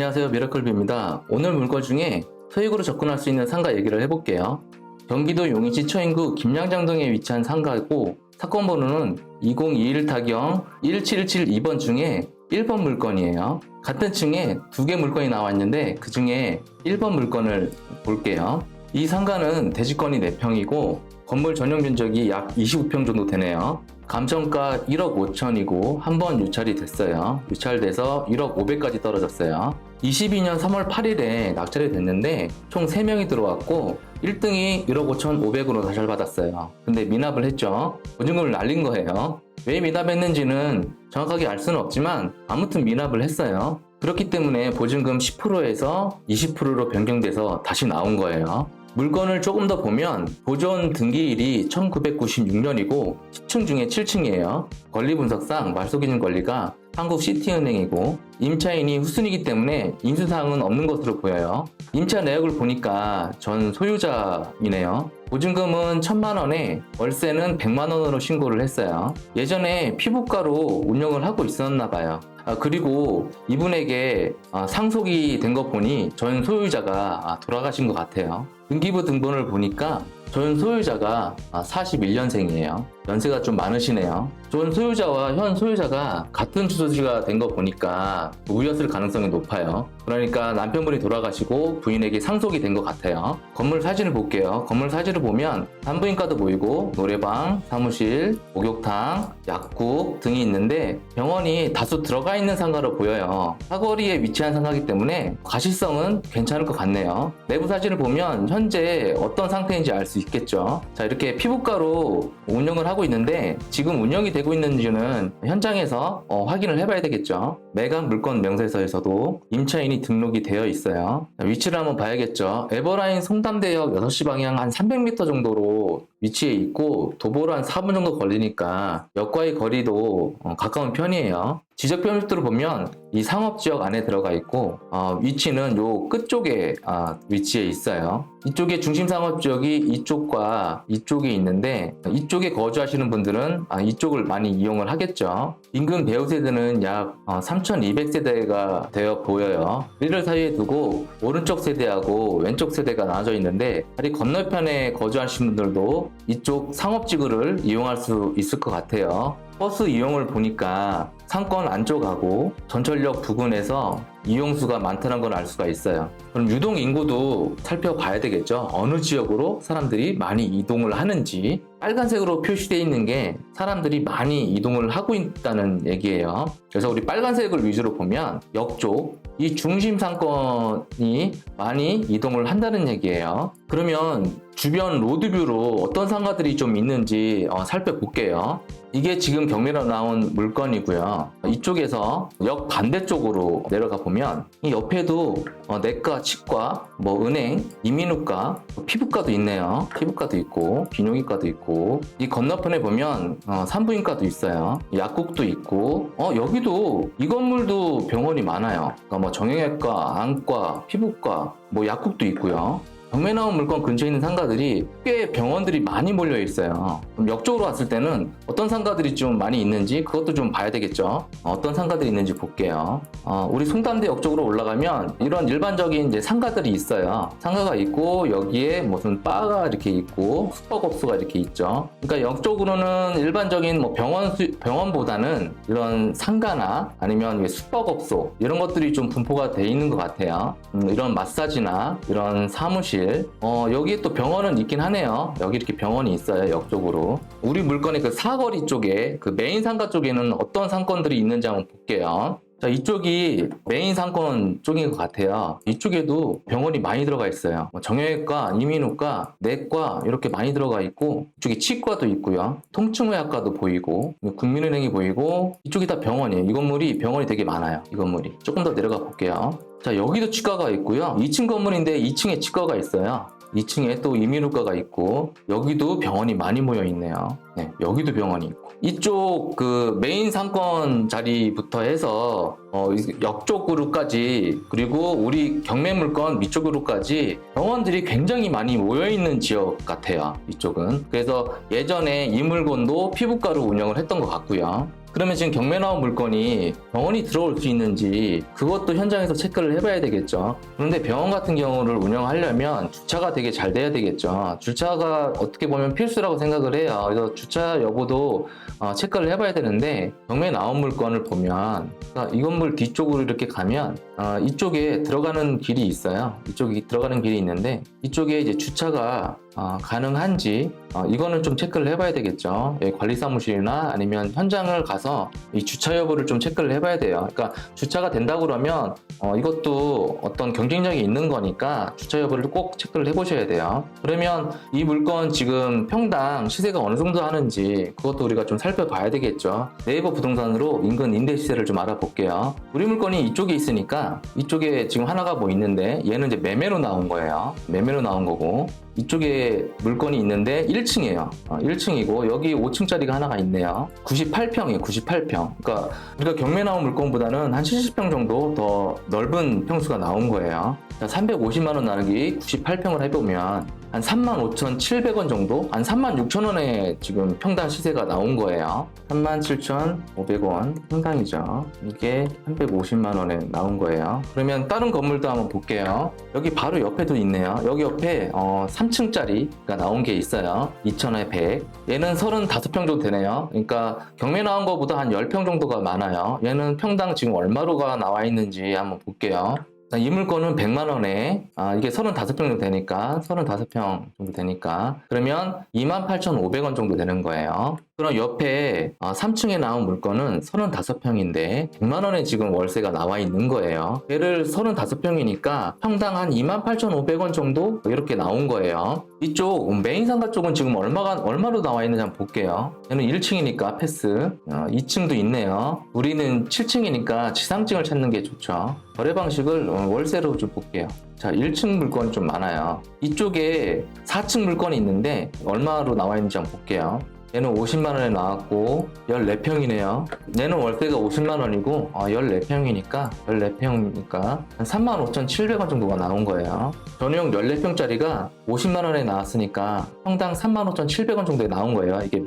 안녕하세요, 미라클뷰입니다. 오늘 물건 중에 소액으로 접근할 수 있는 상가 얘기를 해볼게요. 경기도 용인시 처인구 김양장동에 위치한 상가이고 사건 번호는 2021-17172번 중에 1번 물건이에요. 같은 층에 두 개 물건이 나와 있는데 그 중에 1번 물건을 볼게요. 이 상가는 대지권이 4평이고 건물 전용 면적이 약 25평 정도 되네요. 감정가 1억 5천이고 한 번 유찰이 됐어요. 유찰돼서 1억 500까지 떨어졌어요. 22년 3월 8일에 낙찰이 됐는데 총 3명이 들어왔고 1등이 1억 5천 5백으로 낙찰받았어요. 근데 미납을 했죠. 보증금을 날린 거예요. 왜 미납했는지는 정확하게 알 수는 없지만 아무튼 미납을 했어요. 그렇기 때문에 보증금 10%에서 20%로 변경돼서 다시 나온 거예요. 물건을 조금 더 보면 보존 등기일이 1996년이고 10층 중에 7층이에요. 권리분석상 말소기준 권리가 한국시티은행이고 임차인이 후순이기 때문에 인수사항은 없는 것으로 보여요. 임차 내역을 보니까 전 소유자이네요. 보증금은 1,000만 원에 월세는 100만 원으로 신고를 했어요. 예전에 피부과로 운영을 하고 있었나 봐요. 그리고 이분에게 상속이 된 거 보니 전 소유자가 돌아가신 것 같아요. 등기부 등본을 보니까 전 소유자가 41년생이에요. 연세가 좀 많으시네요. 전 소유자와 현 소유자가 같은 주소지가 된 거 보니까 우였을 가능성이 높아요. 그러니까 남편분이 돌아가시고 부인에게 상속이 된 것 같아요. 건물 사진을 볼게요. 건물 사진을 보면 산부인과도 보이고 노래방, 사무실, 목욕탕, 약국 등이 있는데 병원이 다수 들어가 있는 상가로 보여요. 사거리에 위치한 상가이기 때문에 가시성은 괜찮을 것 같네요. 내부 사진을 보면 현재 어떤 상태인지 알 수 있겠죠. 자, 이렇게 피부과로 운영을 하고 있는데 지금 운영이 되고 있는지는 현장에서 확인을 해봐야 되겠죠. 매각 물건 명세서에서도 임차인이 등록이 되어 있어요. 자, 위치를 한번 봐야겠죠. 에버라인 송담대역 6시 방향 한 300m 정도로 위치해 있고 도보로 한 4분 정도 걸리니까 역과의 거리도 가까운 편이에요. 지적 표면부터를 보면 이 상업지역 안에 들어가 있고 위치는 요 끝쪽에 위치해 있어요. 이쪽에 중심상업지역이 이쪽과 이쪽에 있는데 이쪽에 거주하시는 분들은 이쪽을 많이 이용을 하겠죠. 인근 배우 세대는 약 3,200세대가 되어 보여요. 이를 사이에 두고 오른쪽 세대하고 왼쪽 세대가 나눠져 있는데 다리 건너편에 거주하시는 분들도 이쪽 상업지구를 이용할 수 있을 것 같아요. 버스 이용을 보니까 상권 안쪽하고 전철역 부근에서 이용수가 많다는 걸 알 수가 있어요. 그럼 유동 인구도 살펴봐야 되겠죠. 어느 지역으로 사람들이 많이 이동을 하는지. 빨간색으로 표시되어 있는 게 사람들이 많이 이동을 하고 있다는 얘기예요. 그래서 우리 빨간색을 위주로 보면 역 쪽, 이 중심 상권이 많이 이동을 한다는 얘기예요. 그러면 주변 로드뷰로 어떤 상가들이 좀 있는지 살펴볼게요. 이게 지금 경매로 나온 물건이고요. 이쪽에서 역 반대쪽으로 내려가 보면 이 옆에도 내과, 치과, 은행, 이민후과, 피부과도 있네요. 피부과도 있고 비뇨기과도 있고 이 건너편에 보면 산부인과도 있어요. 약국도 있고 여기도 이 건물도 병원이 많아요. 그러니까 정형외과, 안과, 피부과, 약국도 있고요. 경매 나온 물건 근처에 있는 상가들이 꽤 병원들이 많이 몰려 있어요. 그럼 역쪽으로 왔을 때는 어떤 상가들이 좀 많이 있는지 그것도 좀 봐야 되겠죠. 어떤 상가들이 있는지 볼게요. 우리 송담대 역쪽으로 올라가면 이런 일반적인 이제 상가들이 있어요. 상가가 있고 여기에 무슨 바가 이렇게 있고 숙박업소가 이렇게 있죠. 그러니까 역쪽으로는 일반적인 병원보다는 이런 상가나 아니면 숙박업소 이런 것들이 좀 분포가 돼 있는 것 같아요. 이런 마사지나 이런 사무실 여기에 또 병원은 있긴 하네요. 여기 이렇게 병원이 있어요. 역쪽으로. 우리 물건의 그 사거리 쪽에 그 메인 상가 쪽에는 어떤 상권들이 있는지 한번 볼게요. 자, 이쪽이 메인 상권 쪽인 것 같아요. 이쪽에도 병원이 많이 들어가 있어요. 정형외과, 이민후과, 내과 이렇게 많이 들어가 있고 이쪽에 치과도 있고요. 통증의학과도 보이고 국민은행이 보이고 이쪽이 다 병원이에요. 이 건물이 병원이 되게 많아요. 이 건물이. 조금 더 내려가 볼게요. 자, 여기도 치과가 있고요. 2층 건물인데 2층에 치과가 있어요. 2층에 또 이민후과가 있고 여기도 병원이 많이 모여 있네요. 네, 여기도 병원이 있고 이쪽 그 메인 상권 자리부터 해서 역 쪽으로까지 그리고 우리 경매 물건 밑쪽으로까지 병원들이 굉장히 많이 모여있는 지역 같아요. 이쪽은. 그래서 예전에 이 물건도 피부과로 운영을 했던 것 같고요. 그러면 지금 경매 나온 물건이 병원이 들어올 수 있는지 그것도 현장에서 체크를 해봐야 되겠죠. 그런데 병원 같은 경우를 운영하려면 주차가 되게 잘 돼야 되겠죠. 주차가 어떻게 보면 필수라고 생각을 해요. 그래서 주차 여부도 체크를 해봐야 되는데 경매 나온 물건을 보면 이 건물 뒤쪽으로 이렇게 가면 이쪽에 들어가는 길이 있어요. 이쪽에 들어가는 길이 있는데 이쪽에 이제 주차가 가능한지 이거는 좀 체크를 해봐야 되겠죠. 관리사무실이나 아니면 현장을 가서 이 주차 여부를 좀 체크를 해봐야 돼요. 그러니까 주차가 된다고 그러면 이것도 어떤 경쟁력이 있는 거니까 주차 여부를 꼭 체크를 해보셔야 돼요. 그러면 이 물건 지금 평당 시세가 어느 정도 하는지 그것도 우리가 좀 살펴봐야 되겠죠. 네이버 부동산으로 인근 임대 시세를 좀 알아볼게요. 우리 물건이 이쪽에 있으니까 이쪽에 지금 하나가 뭐 있는데 얘는 이제 매매로 나온 거예요. 매매로 나온 거고 이쪽에 물건이 있는데 1층이에요. 1층이고 여기 5층짜리가 하나가 있네요. 98평이에요. 98평. 그러니까 우리가 경매 나온 물건보다는 한 70평 정도 더 넓은 평수가 나온 거예요. 350만 원 나누기 98평을 해보면 한 35,700원 정도? 한 36,000원에 지금 평당 시세가 나온 거예요. 37,500원 평당이죠. 이게 350만 원에 나온 거예요. 그러면 다른 건물도 한번 볼게요. 여기 바로 옆에도 있네요. 여기 옆에 3층짜리가 나온 게 있어요. 2,000에 100. 얘는 35평 정도 되네요. 그러니까 경매 나온 거보다 한 10평 정도가 많아요. 얘는 평당 지금 얼마로가 나와 있는지 한번 볼게요. 이 물건은 100만 원에 이게 35평 정도 되니까 35평 정도 되니까 그러면 28,500원 정도 되는 거예요. 그럼 옆에 3층에 나온 물건은 35평인데 100만 원에 지금 월세가 나와 있는 거예요. 얘를 35평이니까 평당 한 28,500원 정도 이렇게 나온 거예요. 이쪽 메인 상가 쪽은 지금 얼마로 나와 있는지 한번 볼게요. 얘는 1층이니까 패스. 2층도 있네요. 우리는 7층이니까 지상층을 찾는 게 좋죠. 거래 방식을 월세로 좀 볼게요. 자, 1층 물건이 좀 많아요. 이쪽에 4층 물건이 있는데 얼마로 나와 있는지 한번 볼게요. 얘는 50만 원에 나왔고 14평이네요. 얘는 월세가 50만 원이고 14평이니까 한 35,700원 정도가 나온 거예요. 전용 14평짜리가 50만 원에 나왔으니까 평당 35,700원 정도에 나온 거예요. 이게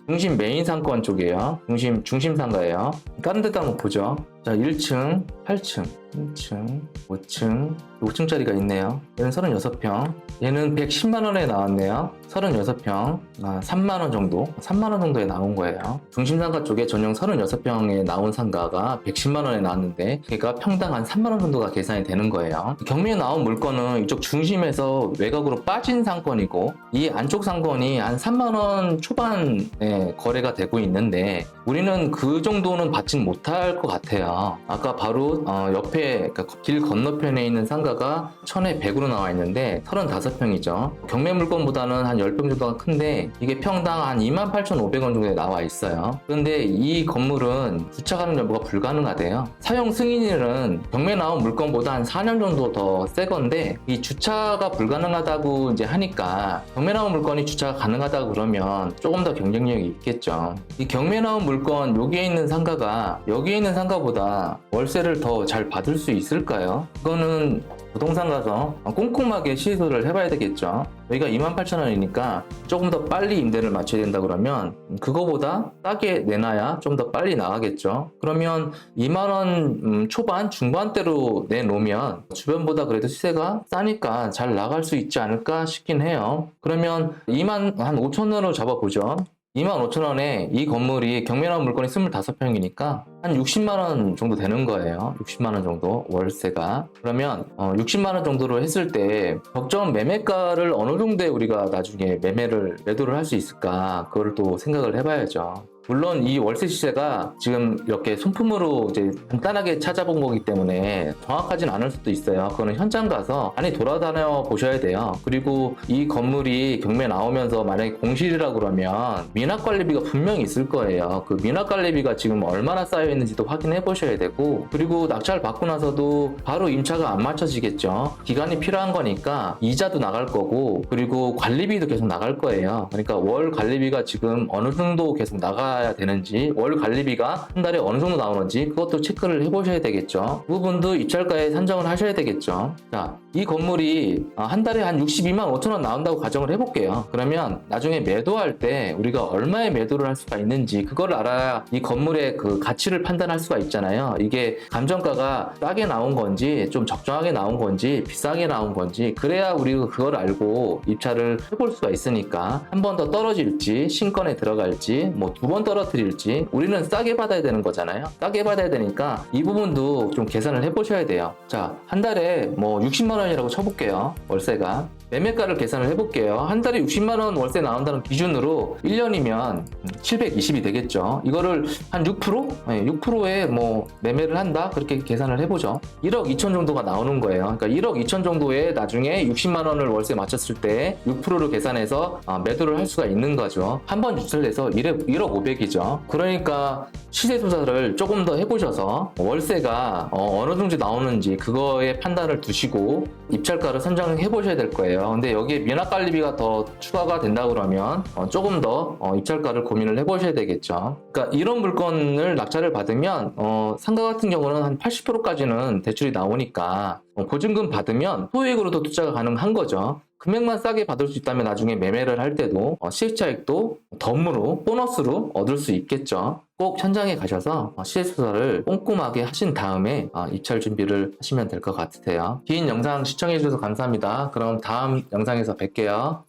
중심 메인 상권 쪽이에요. 중심 상가예요. 다른 데도 한번 보죠. 자, 1층, 8층, 3층, 5층, 5층짜리가 있네요. 얘는 36평. 얘는 110만 원에 나왔네요. 36평, 3만 원 정도? 3만 원 정도에 나온 거예요. 중심 상가 쪽에 전용 36평에 나온 상가가 110만 원에 나왔는데 그러니까 평당 한 3만 원 정도가 계산이 되는 거예요. 경매에 나온 물건은 이쪽 중심에서 외곽으로 빠진 상권이고 이 안쪽 상권이 한 3만 원 초반에 거래가 되고 있는데 우리는 그 정도는 받진 못할 것 같아요. 아까 바로 옆에 그러니까 길 건너편에 있는 상가가 1,000에 100으로 나와 있는데 35평이죠. 경매 물건보다는 한 10평 정도가 큰데 이게 평당 한 28,500원 정도에 나와 있어요. 그런데 이 건물은 주차 가능 여부가 불가능하대요. 사용 승인일은 경매 나온 물건보다 한 4년 정도 더 새 건데 이 주차가 불가능하다고 이제 하니까 경매 나온 물건이 주차가 가능하다고 그러면 조금 더 경쟁력이 있겠죠. 이 경매 나온 물건 여기에 있는 상가가 여기에 있는 상가보다 월세를 더 잘 받을 수 있을까요? 이거는 부동산 가서 꼼꼼하게 시도를 해봐야 되겠죠. 여기가 28,000원이니까 조금 더 빨리 임대를 맞춰야 된다 그러면 그거보다 싸게 내놔야 좀 더 빨리 나가겠죠. 그러면 2만원 초반 중반대로 내놓으면 주변보다 그래도 시세가 싸니까 잘 나갈 수 있지 않을까 싶긴 해요. 그러면 2만 한 5천원으로 잡아보죠. 25,000원에 이 건물이 경매 나온 물건이 25평이니까 한 60만원 정도 되는 거예요. 60만원 정도 월세가. 그러면 60만원 정도로 했을 때 적정 매매가를 어느 정도에 우리가 나중에 매도를 할 수 있을까 그거를 또 생각을 해봐야죠. 물론 이 월세 시세가 지금 이렇게 손품으로 이제 간단하게 찾아본 거기 때문에 정확하진 않을 수도 있어요. 그거는 현장 가서 많이 돌아다녀 보셔야 돼요. 그리고 이 건물이 경매 나오면서 만약에 공실이라 그러면 미납관리비가 분명히 있을 거예요. 그 미납관리비가 지금 얼마나 쌓여 맞춰져 있는지도 확인해 보셔야 되고, 그리고 낙찰 받고 나서도 바로 임차가 안 맞춰지겠죠. 기간이 필요한 거니까 이자도 나갈 거고, 그리고 관리비도 계속 나갈 거예요. 그러니까 월 관리비가 지금 어느 정도 계속 나가야 되는지, 월 관리비가 한 달에 어느 정도 나오는지 그것도 체크를 해 보셔야 되겠죠. 그 부분도 입찰가에 산정을 하셔야 되겠죠. 자, 이 건물이 한 달에 한 62만 5천 원 나온다고 가정을 해볼게요. 그러면 나중에 매도할 때 우리가 얼마에 매도를 할 수가 있는지 그걸 알아야 이 건물의 그 가치를 판단할 수가 있잖아요. 이게 감정가가 싸게 나온 건지 좀 적정하게 나온 건지 비싸게 나온 건지, 그래야 우리가 그걸 알고 입찰을 해볼 수가 있으니까 한 번 더 떨어질지 신건에 들어갈지 뭐 두 번 떨어뜨릴지 우리는 싸게 받아야 되는 거잖아요. 싸게 받아야 되니까 이 부분도 좀 계산을 해보셔야 돼요. 자, 한 달에 뭐 60만 원이라고 쳐볼게요. 월세가. 매매가를 계산을 해볼게요. 한 달에 60만 원 월세 나온다는 기준으로 1년이면 720이 되겠죠. 이거를 한 6%? 네, 6%에 뭐 매매를 한다? 그렇게 계산을 해보죠. 1억 2천 정도가 나오는 거예요. 그러니까 1억 2천 정도에 나중에 60만 원을 월세 맞췄을 때 6%를 계산해서 매도를 할 수가 있는 거죠. 한 번 유찰해서 1억 500이죠. 그러니까 시세 조사를 조금 더 해보셔서 월세가 어느 정도 나오는지 그거에 판단을 두시고 입찰가를 선정해 보셔야 될 거예요. 근데 여기에 면학관리비가 더 추가가 된다 그러면 조금 더 입찰가를 고민을 해 보셔야 되겠죠. 그러니까 이런 물건을 낙찰을 받으면 상가 같은 경우는 한 80%까지는 대출이 나오니까 보증금 받으면 소액으로도 투자가 가능한 거죠. 금액만 싸게 받을 수 있다면 나중에 매매를 할 때도 시세차익도 덤으로 보너스로 얻을 수 있겠죠. 꼭 현장에 가셔서 시세조사를 꼼꼼하게 하신 다음에 입찰 준비를 하시면 될 것 같으세요. 긴 영상 시청해 주셔서 감사합니다. 그럼 다음 영상에서 뵐게요.